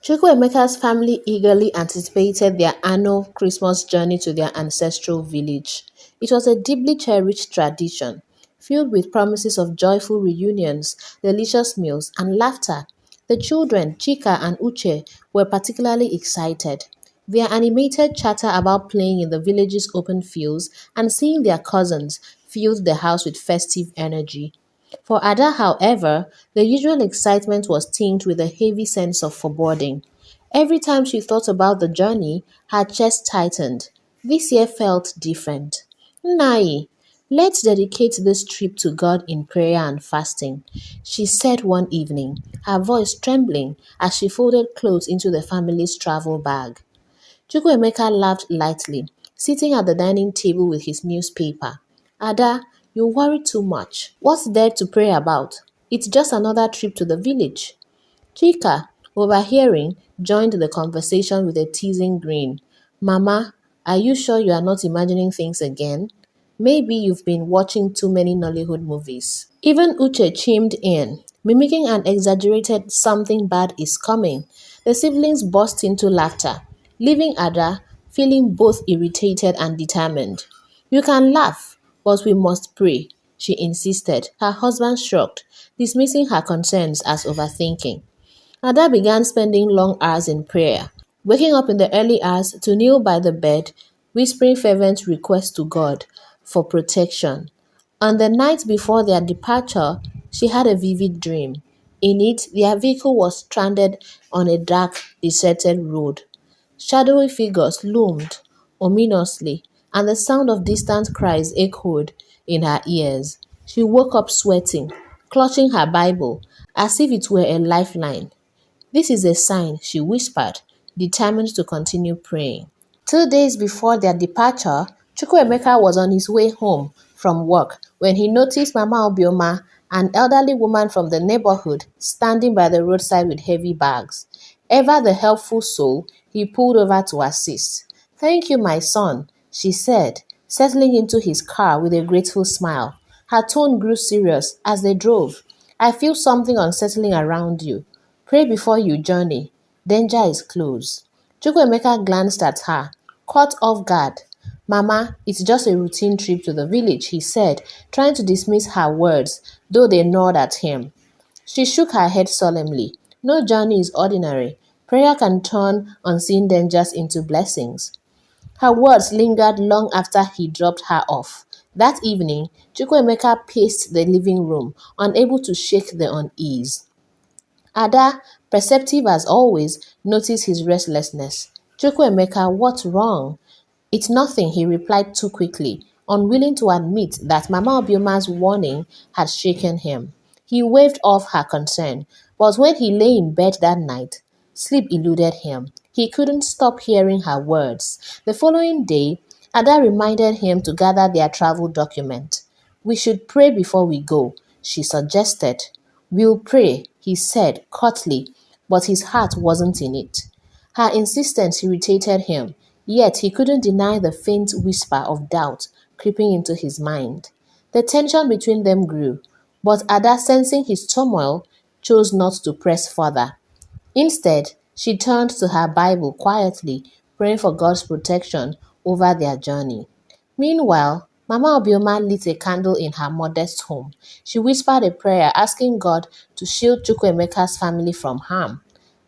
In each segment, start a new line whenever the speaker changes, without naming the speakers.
Chukwuemeka's family eagerly anticipated their annual Christmas journey to their ancestral village. It was a deeply cherished tradition, filled with promises of joyful reunions, delicious meals, and laughter. The children, Chika and Uche, were particularly excited. Their animated chatter about playing in the village's open fields and seeing their cousins filled the house with festive energy. For Ada, however, the usual excitement was tinged with a heavy sense of foreboding. Every time she thought about the journey, her chest tightened. This year felt different. Nai, let's dedicate this trip to God in prayer and fasting, she said one evening, her voice trembling as she folded clothes into the family's travel bag. Chukwuemeka laughed lightly, sitting at the dining table with his newspaper. Ada, you worry too much. What's there to pray about? It's just another trip to the village. Chika, overhearing, joined the conversation with a teasing grin. Mama, are you sure you are not imagining things again? Maybe you've been watching too many Nollywood movies. Even Uche chimed in, mimicking an exaggerated something bad is coming. The siblings burst into laughter, leaving Ada feeling both irritated and determined. You can laugh, but we must pray, she insisted. Her husband shrugged, dismissing her concerns as overthinking. Ada began spending long hours in prayer, waking up in the early hours to kneel by the bed, whispering fervent requests to God for protection. On the night before their departure, she had a vivid dream. In it, their vehicle was stranded on a dark, deserted road. Shadowy figures loomed ominously, and the sound of distant cries echoed in her ears. She woke up sweating, clutching her Bible as if it were a lifeline. This is a sign, she whispered, determined to continue praying. 2 days before their departure, Chukwuemeka was on his way home from work when he noticed Mama Obioma, an elderly woman from the neighborhood, standing by the roadside with heavy bags. Ever the helpful soul, he pulled over to assist. Thank you, my son, she said, settling into his car with a grateful smile. Her tone grew serious as they drove. I feel something unsettling around you. Pray before you journey. Danger is close. Chukwuemeka glanced at her, caught off guard. Mama, it's just a routine trip to the village, he said, trying to dismiss her words, though they gnawed at him. She shook her head solemnly. No journey is ordinary. Prayer can turn unseen dangers into blessings. Her words lingered long after he dropped her off. That evening, Chukwuemeka paced the living room, unable to shake the unease. Ada, perceptive as always, noticed his restlessness. Chukwuemeka, what's wrong? It's nothing, he replied too quickly, unwilling to admit that Mama Obioma's warning had shaken him. He waved off her concern, but when he lay in bed that night, sleep eluded him. He couldn't stop hearing her words. The following day, Ada reminded him to gather their travel document. We should pray before we go, she suggested. We'll pray, he said curtly, but his heart wasn't in it. Her insistence irritated him, yet he couldn't deny the faint whisper of doubt creeping into his mind. The tension between them grew, but Ada, sensing his turmoil, chose not to press further. Instead, she turned to her Bible quietly, praying for God's protection over their journey. Meanwhile, Mama Obioma lit a candle in her modest home. She whispered a prayer asking God to shield Chukwuemeka's family from harm.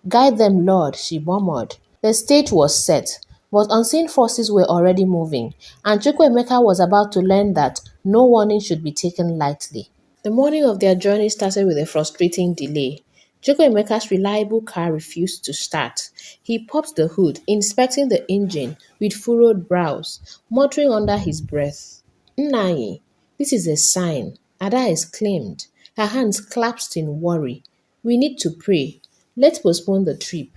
Guide them, Lord, she murmured. The stage was set, but unseen forces were already moving, and Chukwuemeka was about to learn that no warning should be taken lightly. The morning of their journey started with a frustrating delay. Chukwuemeka's reliable car refused to start. He popped the hood, inspecting the engine with furrowed brows, muttering under his breath. Nai, this is a sign, Ada exclaimed. Her hands clasped in worry. We need to pray. Let's postpone the trip.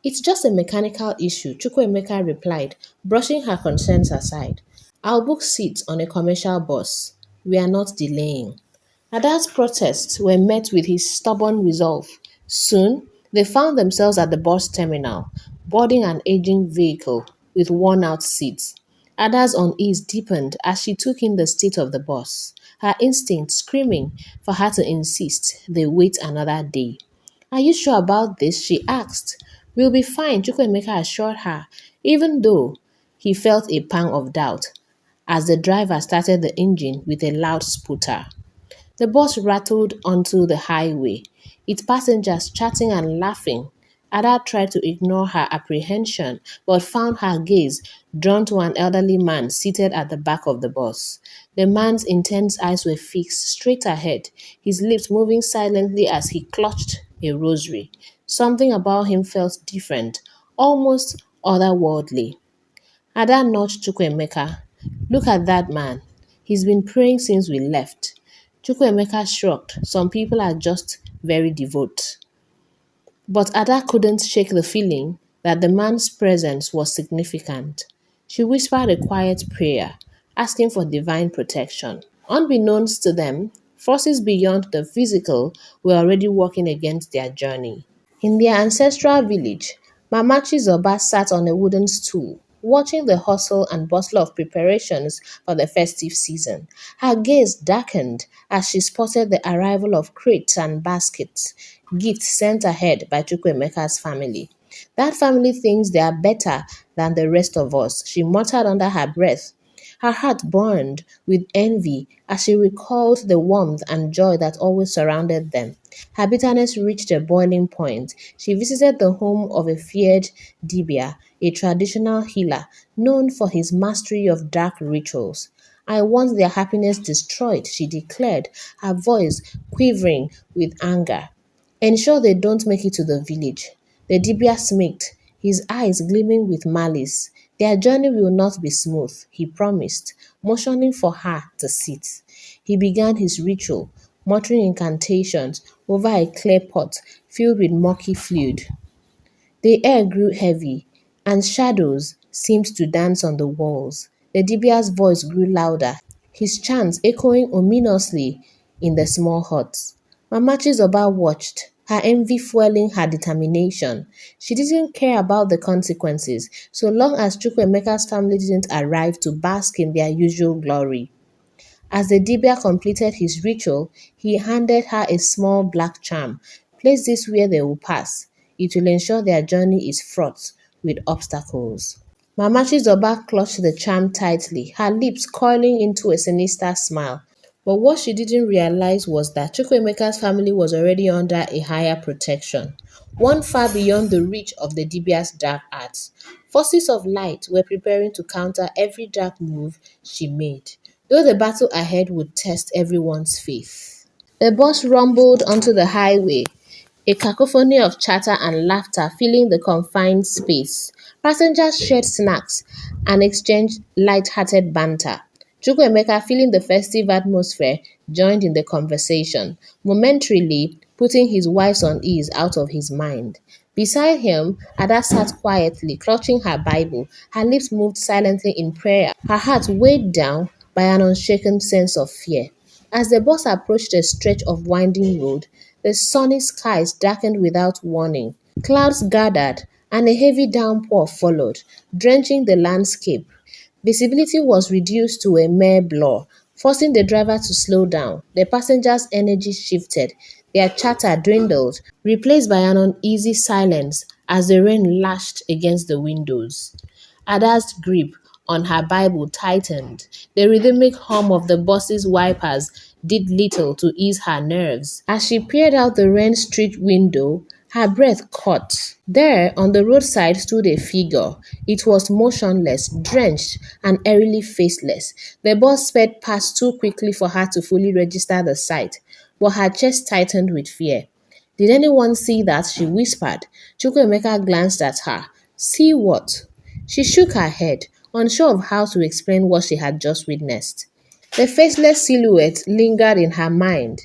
It's just a mechanical issue, Chukwuemeka replied, brushing her concerns aside. I'll book seats on a commercial bus. We are not delaying. Ada's protests were met with his stubborn resolve. Soon, they found themselves at the bus terminal, boarding an aging vehicle with worn-out seats. Ada's unease deepened as she took in the state of the bus, her instinct screaming for her to insist they wait another day. Are you sure about this? She asked, "We'll be fine," Chukwuemeka assured her, even though he felt a pang of doubt as the driver started the engine with a loud sputter. The bus rattled onto the highway, its passengers chatting and laughing. Ada tried to ignore her apprehension, but found her gaze drawn to an elderly man seated at the back of the bus. The man's intense eyes were fixed straight ahead, his lips moving silently as he clutched a rosary. Something about him felt different, almost otherworldly. Ada nudged Chukwuemeka. "Look at that man. He's been praying since we left." Chukwuemeka shrugged. "Some people are just very devout." But Ada couldn't shake the feeling that the man's presence was significant. She whispered a quiet prayer, asking for divine protection. Unbeknownst to them, forces beyond the physical were already working against their journey. In their ancestral village, Mamachi Zoba sat on a wooden stool, watching the hustle and bustle of preparations for the festive season. Her gaze darkened as she spotted the arrival of crates and baskets, gifts sent ahead by Chukwuemeka's family. "That family thinks they are better than the rest of us," she muttered under her breath. Her heart burned with envy as she recalled the warmth and joy that always surrounded them. Her bitterness reached a boiling point. She visited the home of a feared Dibia, a traditional healer known for his mastery of dark rituals. "I want their happiness destroyed," she declared, her voice quivering with anger. "Ensure they don't make it to the village." The Dibia smirked, his eyes gleaming with malice. "Their journey will not be smooth," he promised, motioning for her to sit. He began his ritual, muttering incantations over a clay pot filled with murky fluid. The air grew heavy, and shadows seemed to dance on the walls. The Dibia's voice grew louder, his chants echoing ominously in the small hut. Mamachi Zoba watched, her envy fueling her determination. She didn't care about the consequences, so long as Chukwuemeka's family didn't arrive to bask in their usual glory. As the Dibia completed his ritual, he handed her a small black charm. "Place this where they will pass. It will ensure their journey is fraught with obstacles." Mamachi Zoba clutched the charm tightly, her lips curling into a sinister smile. But what she didn't realize was that Chukwuemeka's family was already under a higher protection, one far beyond the reach of the Dibia's dark arts. Forces of light were preparing to counter every dark move she made, though the battle ahead would test everyone's faith. The bus rumbled onto the highway, a cacophony of chatter and laughter filling the confined space. Passengers shared snacks and exchanged light-hearted banter. Chukwuemeka, feeling the festive atmosphere, joined in the conversation, momentarily putting his wife's unease out of his mind. Beside him, Ada sat quietly, clutching her Bible. Her lips moved silently in prayer, her heart weighed down by an unshaken sense of fear. As the bus approached a stretch of winding road, the sunny skies darkened without warning. Clouds gathered, and a heavy downpour followed, drenching the landscape. Visibility was reduced to a mere blur, forcing the driver to slow down. The passengers' energy shifted, their chatter dwindled, replaced by an uneasy silence as the rain lashed against the windows. Ada's grip on her Bible tightened. The rhythmic hum of the bus's wipers did little to ease her nerves. As she peered out the rain-streaked window, her breath caught. There, on the roadside, stood a figure. It was motionless, drenched, and eerily faceless. The bus sped past too quickly for her to fully register the sight, but her chest tightened with fear. "Did anyone see that?" she whispered. Chukwuemeka glanced at her. "See what?" She shook her head, unsure of how to explain what she had just witnessed. The faceless silhouette lingered in her mind,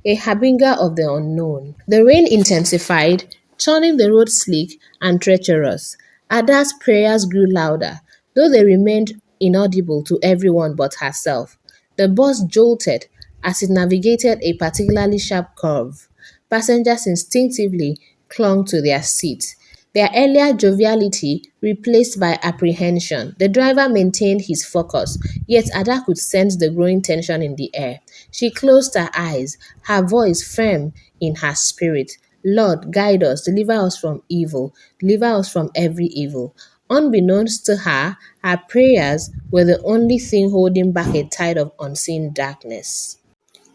a harbinger of the unknown. The rain intensified, turning the road slick and treacherous. Ada's prayers grew louder, though they remained inaudible to everyone but herself. The bus jolted as it navigated a particularly sharp curve. Passengers instinctively clung to their seats, their earlier joviality replaced by apprehension. The driver maintained his focus, yet Ada could sense the growing tension in the air. She closed her eyes, her voice firm in her spirit. Lord, guide us, deliver us from evil, deliver us from every evil. Unbeknownst to her, her prayers were the only thing holding back a tide of unseen darkness.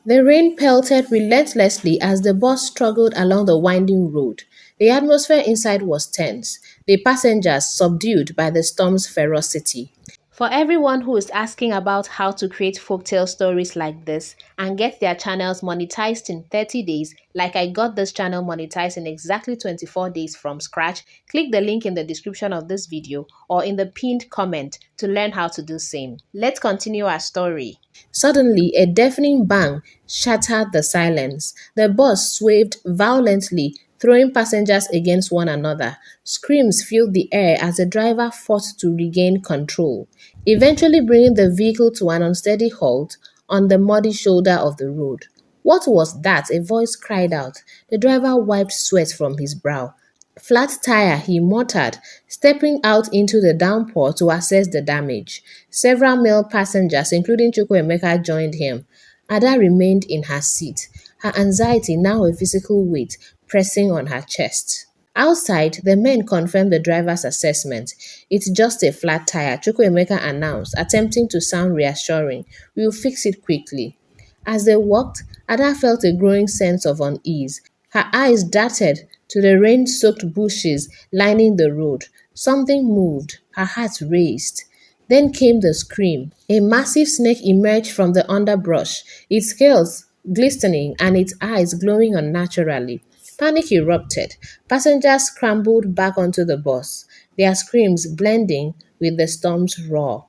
The rain pelted relentlessly as the bus struggled along the winding road. The atmosphere inside was tense, the passengers subdued by the storm's ferocity. For everyone who is asking about how to create folktale stories like this and get their channels monetized in 30 days, like I got this channel monetized in exactly 24 days from scratch, click the link in the description of this video or in the pinned comment to learn how to do same. Let's continue our story. Suddenly, a deafening bang shattered the silence. The bus swayed violently, throwing passengers against one another. Screams filled the air as the driver fought to regain control, eventually bringing the vehicle to an unsteady halt on the muddy shoulder of the road. What was that? A voice cried out. The driver wiped sweat from his brow. Flat tire, he muttered, stepping out into the downpour to assess the damage. Several male passengers, including Chukwuemeka, joined him. Ada remained in her seat, her anxiety now a physical weight pressing on her chest. Outside, the men confirmed the driver's assessment. It's just a flat tire, Chukwuemeka announced, attempting to sound reassuring. We'll fix it quickly. As they walked, Ada felt a growing sense of unease. Her eyes darted to the rain-soaked bushes lining the road. Something moved. Her heart raced. Then came the scream. A massive snake emerged from the underbrush, its scales glistening and its eyes glowing unnaturally. Panic erupted. Passengers scrambled back onto the bus, their screams blending with the storm's roar.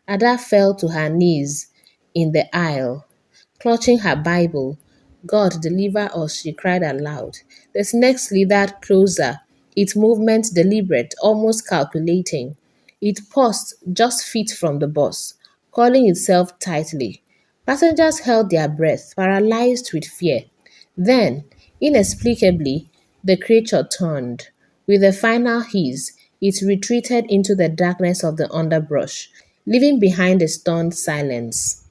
Ada fell to her knees in the aisle, clutching her Bible. God, deliver us, she cried aloud. The snake slithered closer, its movement deliberate, almost calculating. It paused just feet from the bus, coiling itself tightly. Passengers held their breath, paralyzed with fear. Then, inexplicably, the creature turned. With a final hiss, it retreated into the darkness of the underbrush, leaving behind a stunned silence.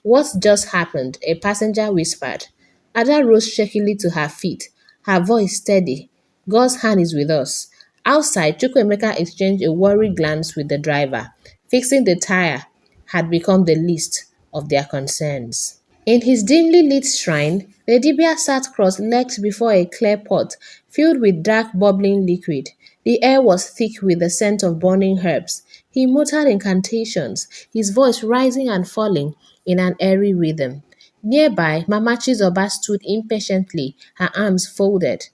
What just happened? A passenger whispered. Ada rose shakily to her feet, her voice steady. God's hand is with us. Outside, Chukwuemeka exchanged a worried glance with the driver. Fixing the tire had become the least of their concerns. In his dimly lit shrine, the Dibia sat cross-legged before a clear pot filled with dark bubbling liquid. The air was thick with the scent of burning herbs. He muttered incantations, his voice rising and falling in an airy rhythm. Nearby, Mama Chizoba stood impatiently, her arms folded.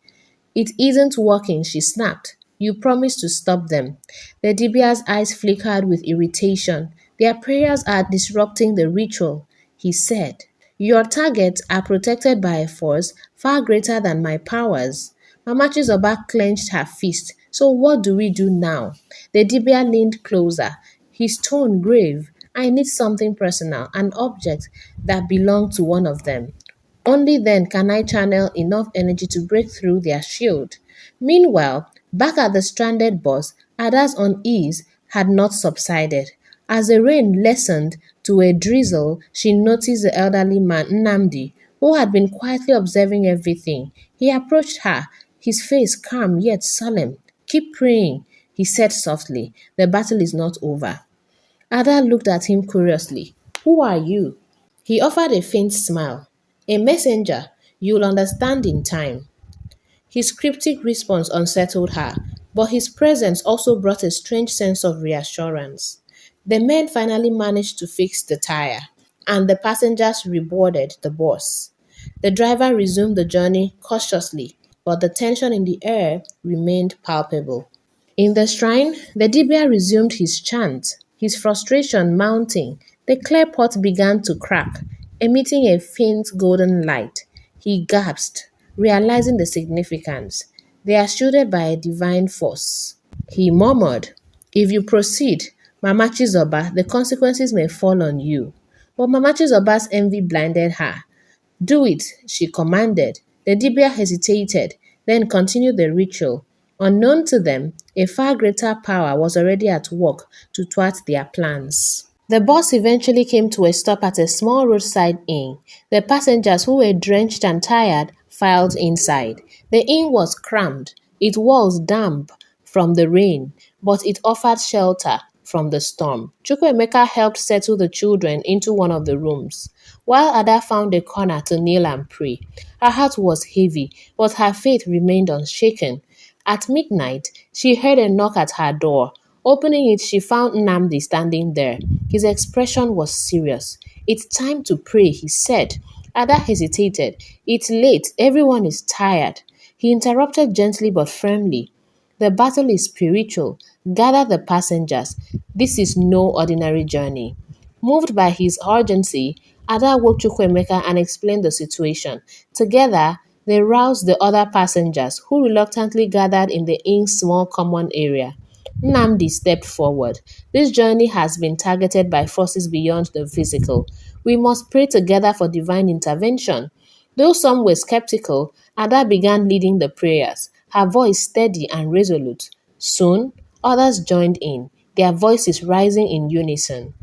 It isn't working, she snapped. You promised to stop them. The Dibia's eyes flickered with irritation. Their prayers are disrupting the ritual, he said. Your targets are protected by a force far greater than my powers. Mama Chizoba clenched her fist. So what do we do now? The Dibia leaned closer, his tone grave. I need something personal, an object that belonged to one of them. Only then can I channel enough energy to break through their shield. Meanwhile, back at the stranded bus, Ada's unease had not subsided. As the rain lessened to a drizzle, she noticed the elderly man, Nnamdi, who had been quietly observing everything. He approached her, his face calm yet solemn. Keep praying, he said softly. The battle is not over. Ada looked at him curiously. Who are you? He offered a faint smile. A messenger. You'll understand in time. His cryptic response unsettled her, but his presence also brought a strange sense of reassurance. The men finally managed to fix the tire, and the passengers reboarded the bus. The driver resumed the journey cautiously, but the tension in the air remained palpable. In the shrine, the Dibia resumed his chant, his frustration mounting. The clay pot began to crack, emitting a faint golden light. He gasped, realizing the significance. They are shielded by a divine force. He murmured, If you proceed, Mama Chizoba, the consequences may fall on you. But Mama Chizoba's envy blinded her. Do it, she commanded. The Dibia hesitated, then continued the ritual. Unknown to them, a far greater power was already at work to thwart their plans. The bus eventually came to a stop at a small roadside inn. The passengers, who were drenched and tired, filed inside. The inn was cramped, its walls damp from the rain, but it offered shelter from the storm. Chukwuemeka helped settle the children into one of the rooms, while Ada found a corner to kneel and pray. Her heart was heavy, but her faith remained unshaken. At midnight, she heard a knock at her door. Opening it, she found Nnamdi standing there. His expression was serious. "It's time to pray," he said. Ada hesitated. "It's late. Everyone is tired." He interrupted gently but firmly. "The battle is spiritual. Gather the passengers. This is no ordinary journey." Moved by his urgency, Ada woke Chukwuemeka and explained the situation. Together, they roused the other passengers, who reluctantly gathered in the inn's small common area. Nnamdi stepped forward. "This journey has been targeted by forces beyond the physical. We must pray together for divine intervention." Though some were skeptical, Ada began leading the prayers, her voice steady and resolute. Soon, others joined in, their voices rising in unison.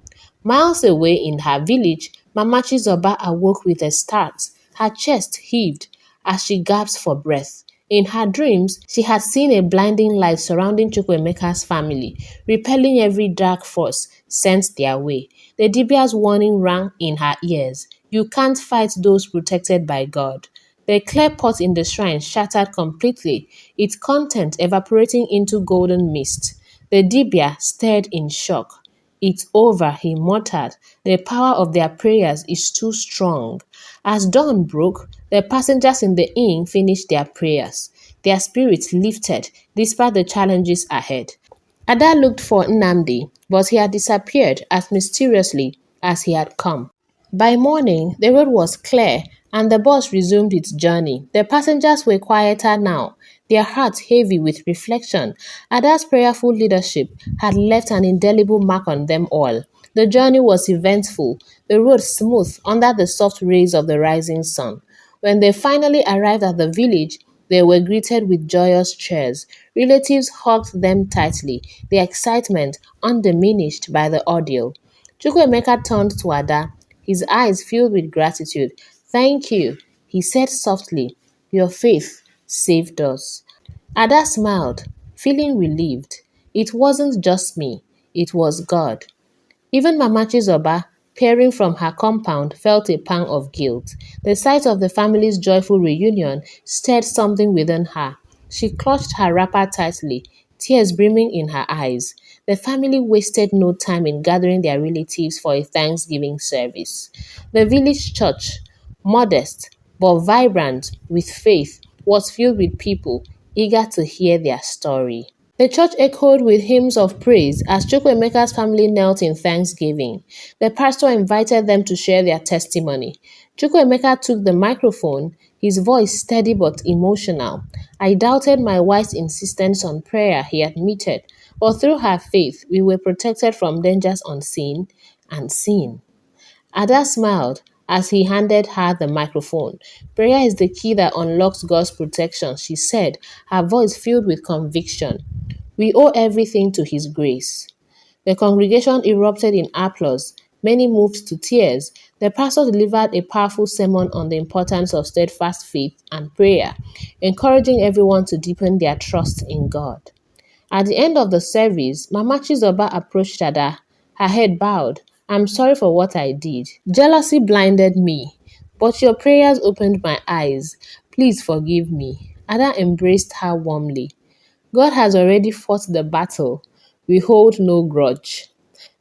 Miles away in her village, Mama Chizoba awoke with a start. Her chest heaved as she gasped for breath. In her dreams, she had seen a blinding light surrounding Chukwuemeka's family, repelling every dark force sent their way. The Dibia's warning rang in her ears. "You can't fight those protected by God." The clay pot in the shrine shattered completely, its content evaporating into golden mist. The Dibia stared in shock. "It's over," he muttered. "The power of their prayers is too strong." As dawn broke, the passengers in the inn finished their prayers. Their spirits lifted despite the challenges ahead. Ada looked for Nnamdi, but he had disappeared as mysteriously as he had come. By morning, the road was clear and the bus resumed its journey. The passengers were quieter now, their hearts heavy with reflection. Ada's prayerful leadership had left an indelible mark on them all. The journey was eventful, the road smooth under the soft rays of the rising sun. When they finally arrived at the village, they were greeted with joyous cheers. Relatives hugged them tightly, their excitement undiminished by the ordeal. Chukwuemeka turned to Ada, his eyes filled with gratitude. "Thank you," he said softly. "Your faith saved us." Ada smiled, feeling relieved. It wasn't just me, it was God. Even Mama Chizoba, peering from her compound, felt a pang of guilt. The sight of the family's joyful reunion stirred something within her. She clutched her wrapper tightly, tears brimming in her eyes. The family wasted no time in gathering their relatives for a Thanksgiving service. The village church, modest but vibrant with faith, was filled with people eager to hear their story. The church echoed with hymns of praise as Chukwuemeka's family knelt in thanksgiving. The pastor invited them to share their testimony. Chukwuemeka took the microphone, his voice steady but emotional. "I doubted my wife's insistence on prayer," he admitted, "but through her faith, we were protected from dangers unseen and seen." Ada smiled as he handed her the microphone. "Prayer is the key that unlocks God's protection," she said, her voice filled with conviction. "We owe everything to His grace." The congregation erupted in applause, many moved to tears. The pastor delivered a powerful sermon on the importance of steadfast faith and prayer, encouraging everyone to deepen their trust in God. At the end of the service, Mama Chizoba approached Ada, her head bowed. "I'm sorry for what I did. Jealousy blinded me, but your prayers opened my eyes. Please forgive me." Ada embraced her warmly. "God has already fought the battle. We hold no grudge."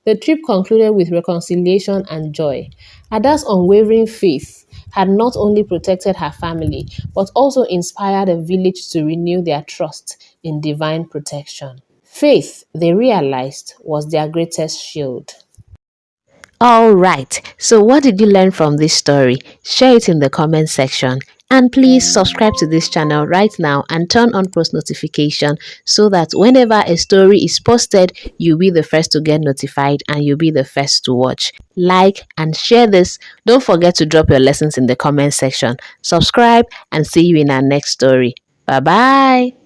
The trip concluded with reconciliation and joy. Ada's unwavering faith had not only protected her family, but also inspired the village to renew their trust in divine protection. Faith, they realized, was their greatest shield. All right. So what did you learn from this story? Share it in the comment section. And please subscribe to this channel right now and turn on post notification so that whenever a story is posted, you'll be the first to get notified and you'll be the first to watch. Like and share this. Don't forget to drop your lessons in the comment section. Subscribe and see you in our next story. Bye bye.